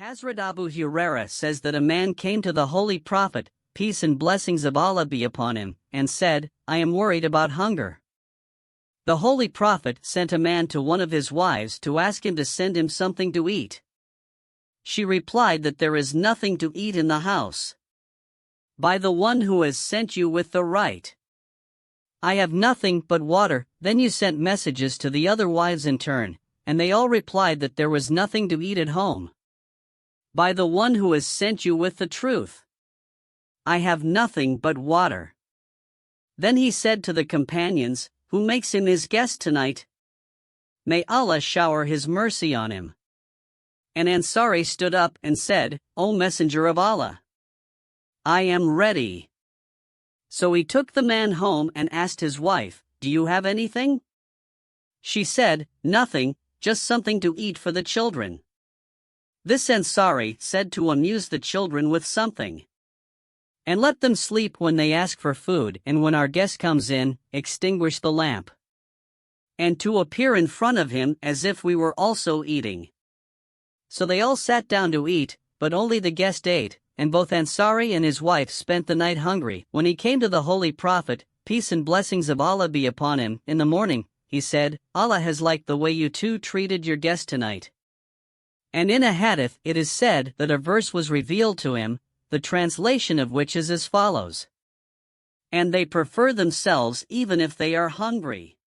Hazrat Abu Huraira says that a man came to the Holy Prophet, peace and blessings of Allah be upon him, and said, I am worried about hunger. The Holy Prophet sent a man to one of his wives to ask him to send him something to eat. She replied that there is nothing to eat in the house. By the one who has sent you with the right. I have nothing but water. Then you sent messages to the other wives in turn, and they all replied that there was nothing to eat at home. By the one who has sent you with the truth. I have nothing but water. Then he said to the companions, who makes him his guest tonight? May Allah shower his mercy on him. And Ansari stood up and said, O Messenger of Allah, I am ready. So he took the man home and asked his wife, Do you have anything? She said, Nothing, just something to eat for the children. This Ansari said to amuse the children with something. And let them sleep when they ask for food, and when our guest comes in, extinguish the lamp. And to appear in front of him as if we were also eating. So they all sat down to eat, but only the guest ate, and both Ansari and his wife spent the night hungry. When he came to the Holy Prophet, peace and blessings of Allah be upon him, in the morning, he said, Allah has liked the way you two treated your guest tonight. And in a hadith it is said that a verse was revealed to him, the translation of which is as follows. And they prefer themselves even if they are hungry.